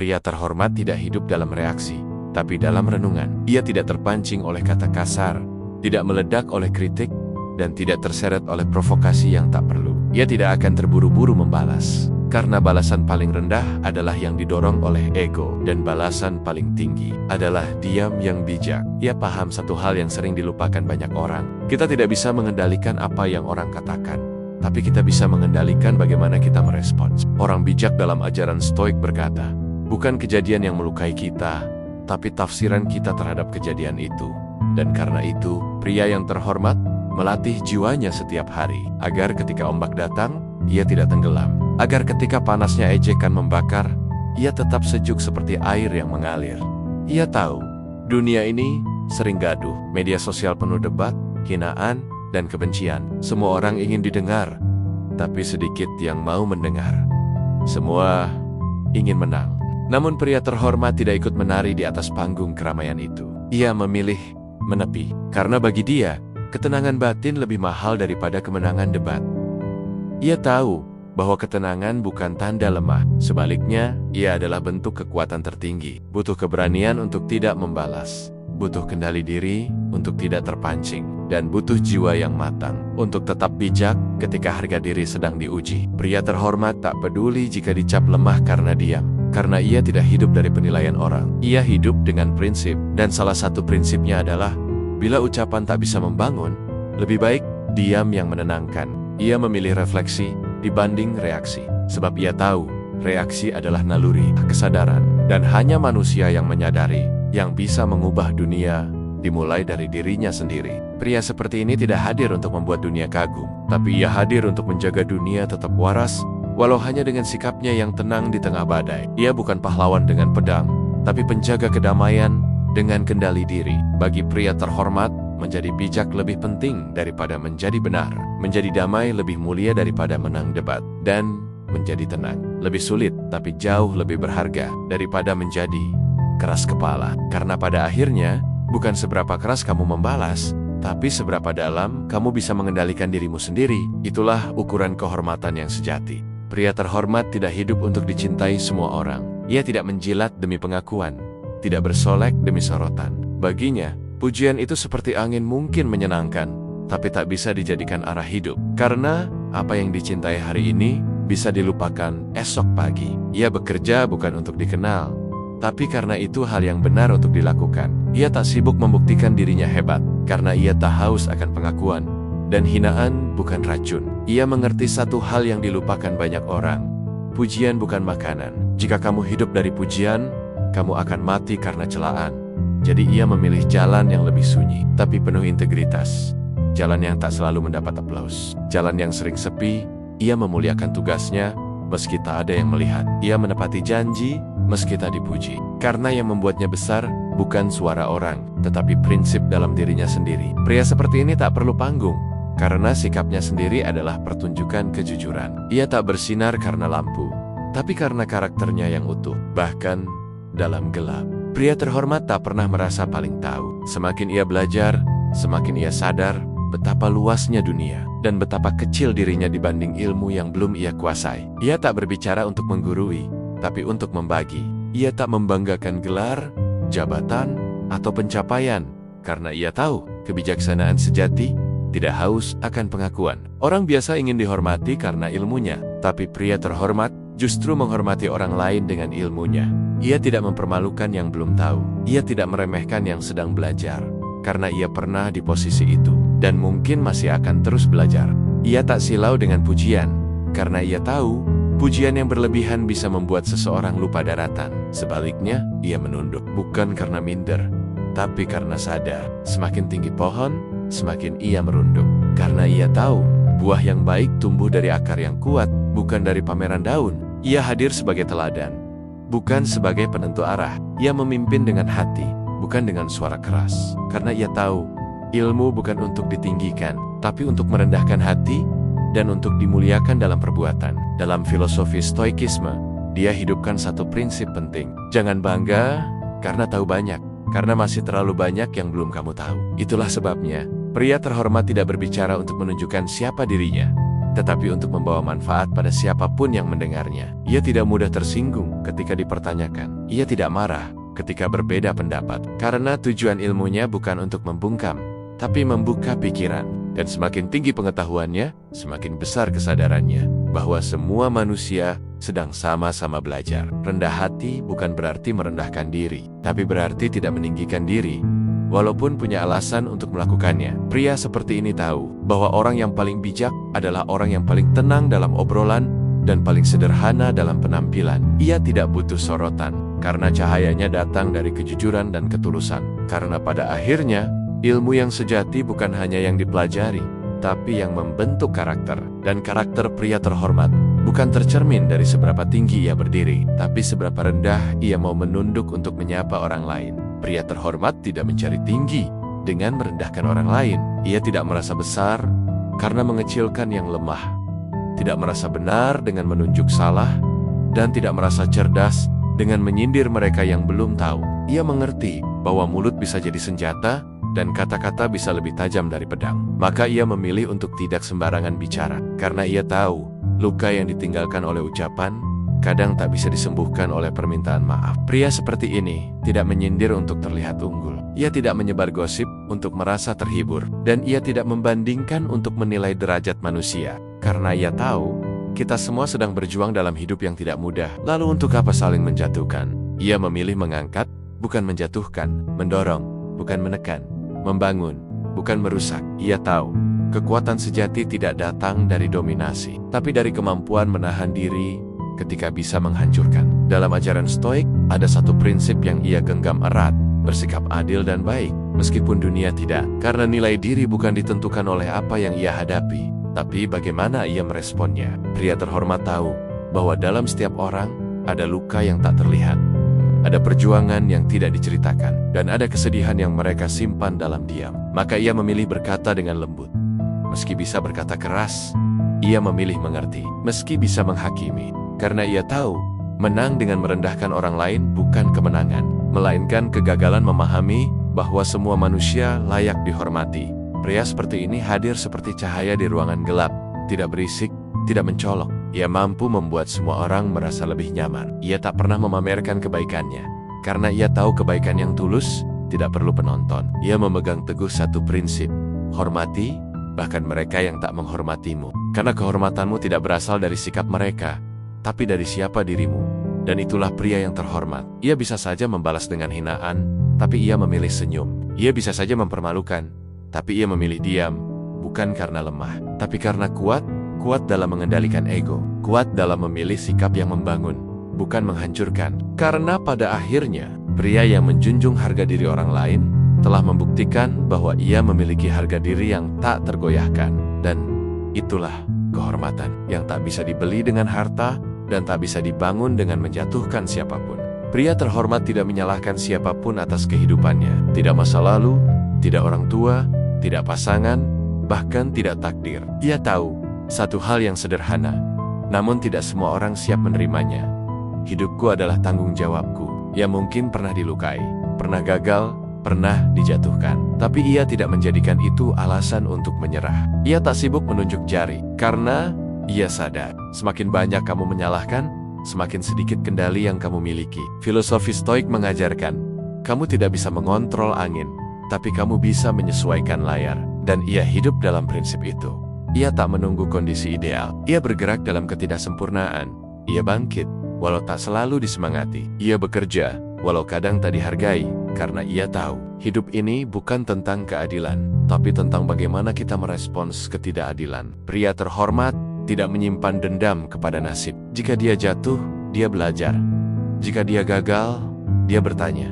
Pria terhormat tidak hidup dalam reaksi, tapi dalam renungan. Ia tidak terpancing oleh kata kasar, tidak meledak oleh kritik, dan tidak terseret oleh provokasi yang tak perlu. Ia tidak akan terburu-buru membalas, karena balasan paling rendah adalah yang didorong oleh ego, dan balasan paling tinggi adalah diam yang bijak. Ia paham satu hal yang sering dilupakan banyak orang. Kita tidak bisa mengendalikan apa yang orang katakan, tapi kita bisa mengendalikan bagaimana kita merespons. Orang bijak dalam ajaran Stoik berkata, bukan kejadian yang melukai kita, tapi tafsiran kita terhadap kejadian itu. Dan karena itu, pria yang terhormat melatih jiwanya setiap hari, agar ketika ombak datang, ia tidak tenggelam. Agar ketika panasnya ejekan membakar, ia tetap sejuk seperti air yang mengalir. Ia tahu, dunia ini sering gaduh. Media sosial penuh debat, hinaan, dan kebencian. Semua orang ingin didengar, tapi sedikit yang mau mendengar. Semua ingin menang. Namun pria terhormat tidak ikut menari di atas panggung keramaian itu. Ia memilih menepi, karena bagi dia, ketenangan batin lebih mahal daripada kemenangan debat. Ia tahu bahwa ketenangan bukan tanda lemah. Sebaliknya, ia adalah bentuk kekuatan tertinggi. Butuh keberanian untuk tidak membalas, butuh kendali diri untuk tidak terpancing, dan butuh jiwa yang matang untuk tetap bijak ketika harga diri sedang diuji. Pria terhormat tak peduli jika dicap lemah karena diam, karena ia tidak hidup dari penilaian orang. Ia hidup dengan prinsip, dan salah satu prinsipnya adalah, bila ucapan tak bisa membangun, lebih baik diam yang menenangkan. Ia memilih refleksi dibanding reaksi, sebab ia tahu reaksi adalah naluri kesadaran, dan hanya manusia yang menyadari yang bisa mengubah dunia, dimulai dari dirinya sendiri. Pria seperti ini tidak hadir untuk membuat dunia kagum, tapi ia hadir untuk menjaga dunia tetap waras, walau hanya dengan sikapnya yang tenang di tengah badai. Ia bukan pahlawan dengan pedang, tapi penjaga kedamaian dengan kendali diri. Bagi pria terhormat, menjadi bijak lebih penting daripada menjadi benar. Menjadi damai lebih mulia daripada menang debat. Dan menjadi tenang lebih sulit, tapi jauh lebih berharga daripada menjadi keras kepala. Karena pada akhirnya, bukan seberapa keras kamu membalas, tapi seberapa dalam kamu bisa mengendalikan dirimu sendiri. Itulah ukuran kehormatan yang sejati. Pria terhormat tidak hidup untuk dicintai semua orang. Ia tidak menjilat demi pengakuan, tidak bersolek demi sorotan. Baginya, pujian itu seperti angin, mungkin menyenangkan, tapi tak bisa dijadikan arah hidup. Karena apa yang dicintai hari ini bisa dilupakan esok pagi. Ia bekerja bukan untuk dikenal, tapi karena itu hal yang benar untuk dilakukan. Ia tak sibuk membuktikan dirinya hebat, karena ia tak haus akan pengakuan. Dan hinaan bukan racun. Ia mengerti satu hal yang dilupakan banyak orang. Pujian bukan makanan. Jika kamu hidup dari pujian, kamu akan mati karena celaan. Jadi ia memilih jalan yang lebih sunyi, tapi penuh integritas. Jalan yang tak selalu mendapat aplaus. Jalan yang sering sepi. Ia memuliakan tugasnya, meski tak ada yang melihat. Ia menepati janji, meski tak dipuji. Karena yang membuatnya besar, bukan suara orang, tetapi prinsip dalam dirinya sendiri. Pria seperti ini tak perlu panggung, karena sikapnya sendiri adalah pertunjukan kejujuran. Ia tak bersinar karena lampu, tapi karena karakternya yang utuh, bahkan dalam gelap. Pria terhormat tak pernah merasa paling tahu. Semakin ia belajar, semakin ia sadar betapa luasnya dunia, dan betapa kecil dirinya dibanding ilmu yang belum ia kuasai. Ia tak berbicara untuk menggurui, tapi untuk membagi. Ia tak membanggakan gelar, jabatan, atau pencapaian, karena ia tahu kebijaksanaan sejati tidak haus akan pengakuan. Orang biasa ingin dihormati karena ilmunya, tapi pria terhormat justru menghormati orang lain dengan ilmunya. Ia tidak mempermalukan yang belum tahu. Ia tidak meremehkan yang sedang belajar, karena ia pernah di posisi itu, dan mungkin masih akan terus belajar. Ia tak silau dengan pujian, karena ia tahu pujian yang berlebihan bisa membuat seseorang lupa daratan. Sebaliknya, ia menunduk, bukan karena minder, tapi karena sadar, semakin tinggi pohon, semakin ia merunduk. Karena ia tahu, buah yang baik tumbuh dari akar yang kuat, bukan dari pameran daun. Ia hadir sebagai teladan, bukan sebagai penentu arah. Ia memimpin dengan hati, bukan dengan suara keras. Karena ia tahu, ilmu bukan untuk ditinggikan, tapi untuk merendahkan hati, dan untuk dimuliakan dalam perbuatan. Dalam filosofi Stoikisme, dia hidupkan satu prinsip penting. Jangan bangga karena tahu banyak, karena masih terlalu banyak yang belum kamu tahu. Itulah sebabnya, pria terhormat tidak berbicara untuk menunjukkan siapa dirinya, tetapi untuk membawa manfaat pada siapapun yang mendengarnya. Ia tidak mudah tersinggung ketika dipertanyakan. Ia tidak marah ketika berbeda pendapat, karena tujuan ilmunya bukan untuk membungkam, tapi membuka pikiran. Dan semakin tinggi pengetahuannya, semakin besar kesadarannya bahwa semua manusia sedang sama-sama belajar. Rendah hati bukan berarti merendahkan diri, tapi berarti tidak meninggikan diri, walaupun punya alasan untuk melakukannya. Pria seperti ini tahu bahwa orang yang paling bijak adalah orang yang paling tenang dalam obrolan dan paling sederhana dalam penampilan. Ia tidak butuh sorotan, karena cahayanya datang dari kejujuran dan ketulusan. Karena pada akhirnya, ilmu yang sejati bukan hanya yang dipelajari, tapi yang membentuk karakter. Dan karakter pria terhormat bukan tercermin dari seberapa tinggi ia berdiri, tapi seberapa rendah ia mau menunduk untuk menyapa orang lain. Pria terhormat tidak mencari tinggi dengan merendahkan orang lain. Ia tidak merasa besar karena mengecilkan yang lemah, tidak merasa benar dengan menunjuk salah, dan tidak merasa cerdas dengan menyindir mereka yang belum tahu. Ia mengerti bahwa mulut bisa jadi senjata, dan kata-kata bisa lebih tajam dari pedang. Maka ia memilih untuk tidak sembarangan bicara, karena ia tahu luka yang ditinggalkan oleh ucapan kadang tak bisa disembuhkan oleh permintaan maaf. Pria seperti ini tidak menyindir untuk terlihat unggul. Ia tidak menyebar gosip untuk merasa terhibur, dan ia tidak membandingkan untuk menilai derajat manusia, karena ia tahu kita semua sedang berjuang dalam hidup yang tidak mudah. Lalu untuk apa saling menjatuhkan? Ia memilih mengangkat, bukan menjatuhkan, mendorong, bukan menekan, membangun, bukan merusak. Ia tahu kekuatan sejati tidak datang dari dominasi, tapi dari kemampuan menahan diri ketika bisa menghancurkan. Dalam ajaran Stoik, ada satu prinsip yang ia genggam erat: bersikap adil dan baik, meskipun dunia tidak. Karena nilai diri bukan ditentukan oleh apa yang ia hadapi, tapi bagaimana ia meresponnya. Pria terhormat tahu bahwa dalam setiap orang ada luka yang tak terlihat, ada perjuangan yang tidak diceritakan, dan ada kesedihan yang mereka simpan dalam diam. Maka ia memilih berkata dengan lembut. Meski bisa berkata keras, ia memilih mengerti. Meski bisa menghakimi, karena ia tahu menang dengan merendahkan orang lain bukan kemenangan, melainkan kegagalan memahami bahwa semua manusia layak dihormati. Pria seperti ini hadir seperti cahaya di ruangan gelap, tidak berisik, tidak mencolok. Ia mampu membuat semua orang merasa lebih nyaman. Ia tak pernah memamerkan kebaikannya, karena ia tahu kebaikan yang tulus tidak perlu penonton. Ia memegang teguh satu prinsip: hormati bahkan mereka yang tak menghormatimu. Karena kehormatanmu tidak berasal dari sikap mereka, tapi dari siapa dirimu. Dan itulah pria yang terhormat. Ia bisa saja membalas dengan hinaan, tapi ia memilih senyum. Ia bisa saja mempermalukan, tapi ia memilih diam, bukan karena lemah, tapi karena kuat. Kuat dalam mengendalikan ego, kuat dalam memilih sikap yang membangun, bukan menghancurkan. Karena pada akhirnya, pria yang menjunjung harga diri orang lain telah membuktikan bahwa ia memiliki harga diri yang tak tergoyahkan. Dan itulah kehormatan yang tak bisa dibeli dengan harta dan tak bisa dibangun dengan menjatuhkan siapapun. Pria terhormat tidak menyalahkan siapapun atas kehidupannya, tidak masa lalu, tidak orang tua, tidak pasangan, bahkan tidak takdir. Ia tahu satu hal yang sederhana, namun tidak semua orang siap menerimanya. Hidupku adalah tanggung jawabku. Ia mungkin pernah dilukai, pernah gagal, pernah dijatuhkan, tapi ia tidak menjadikan itu alasan untuk menyerah. Ia tak sibuk menunjuk jari, karena ia sadar semakin banyak kamu menyalahkan, semakin sedikit kendali yang kamu miliki. Filosofi Stoik mengajarkan, kamu tidak bisa mengontrol angin, tapi kamu bisa menyesuaikan layar. Dan ia hidup dalam prinsip itu. Ia tak menunggu kondisi ideal. Ia bergerak dalam ketidaksempurnaan. Ia bangkit, walau tak selalu disemangati. Ia bekerja, walau kadang tak dihargai, karena ia tahu hidup ini bukan tentang keadilan, tapi tentang bagaimana kita merespons ketidakadilan. Pria terhormat tidak menyimpan dendam kepada nasib. Jika dia jatuh, dia belajar. Jika dia gagal, dia bertanya,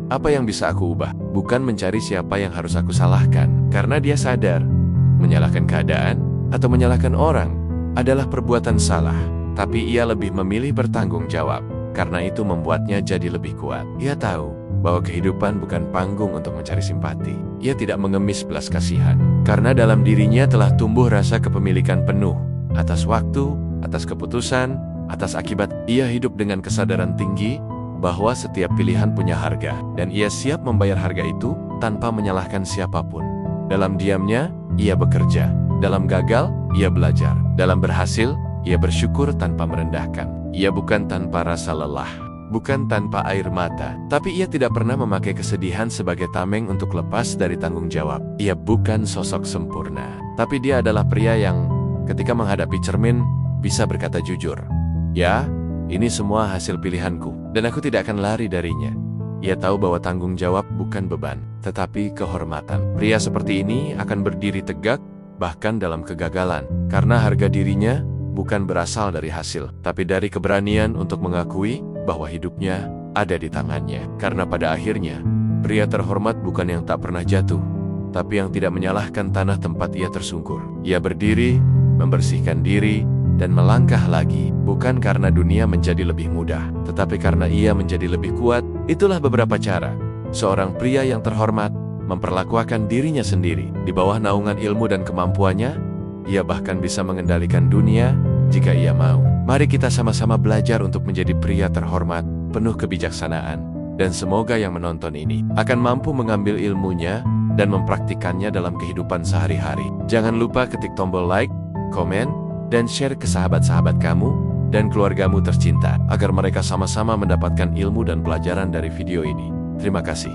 apa yang bisa aku ubah? Bukan mencari siapa yang harus aku salahkan, karena dia sadar menyalahkan keadaan atau menyalahkan orang adalah perbuatan salah, tapi ia lebih memilih bertanggung jawab. Karena itu membuatnya jadi lebih kuat. Ia tahu bahwa kehidupan bukan panggung untuk mencari simpati. Ia tidak mengemis belas kasihan, karena dalam dirinya telah tumbuh rasa kepemilikan penuh atas waktu, atas keputusan, atas akibat. Ia hidup dengan kesadaran tinggi bahwa setiap pilihan punya harga, dan ia siap membayar harga itu tanpa menyalahkan siapapun. Dalam diamnya, ia bekerja. Dalam gagal, ia belajar. Dalam berhasil, ia bersyukur tanpa merendahkan. Ia bukan tanpa rasa lelah, bukan tanpa air mata, tapi ia tidak pernah memakai kesedihan sebagai tameng untuk lepas dari tanggung jawab. Ia bukan sosok sempurna, tapi dia adalah pria yang ketika menghadapi cermin bisa berkata jujur, "Ya, ini semua hasil pilihanku, dan aku tidak akan lari darinya." Ia tahu bahwa tanggung jawab bukan beban, tetapi kehormatan. Pria seperti ini akan berdiri tegak, bahkan dalam kegagalan, karena harga dirinya bukan berasal dari hasil, tapi dari keberanian untuk mengakui bahwa hidupnya ada di tangannya. Karena pada akhirnya, pria terhormat bukan yang tak pernah jatuh, tapi yang tidak menyalahkan tanah tempat ia tersungkur. Ia berdiri, membersihkan diri, dan melangkah lagi, bukan karena dunia menjadi lebih mudah, tetapi karena ia menjadi lebih kuat. Itulah beberapa cara seorang pria yang terhormat memperlakukan dirinya sendiri. Di bawah naungan ilmu dan kemampuannya, ia bahkan bisa mengendalikan dunia jika ia mau. Mari kita sama-sama belajar untuk menjadi pria terhormat, penuh kebijaksanaan, dan semoga yang menonton ini akan mampu mengambil ilmunya dan mempraktikannya dalam kehidupan sehari-hari. Jangan lupa ketik tombol like, komen, dan share ke sahabat-sahabat kamu dan keluargamu tercinta, agar mereka sama-sama mendapatkan ilmu dan pelajaran dari video ini. Terima kasih.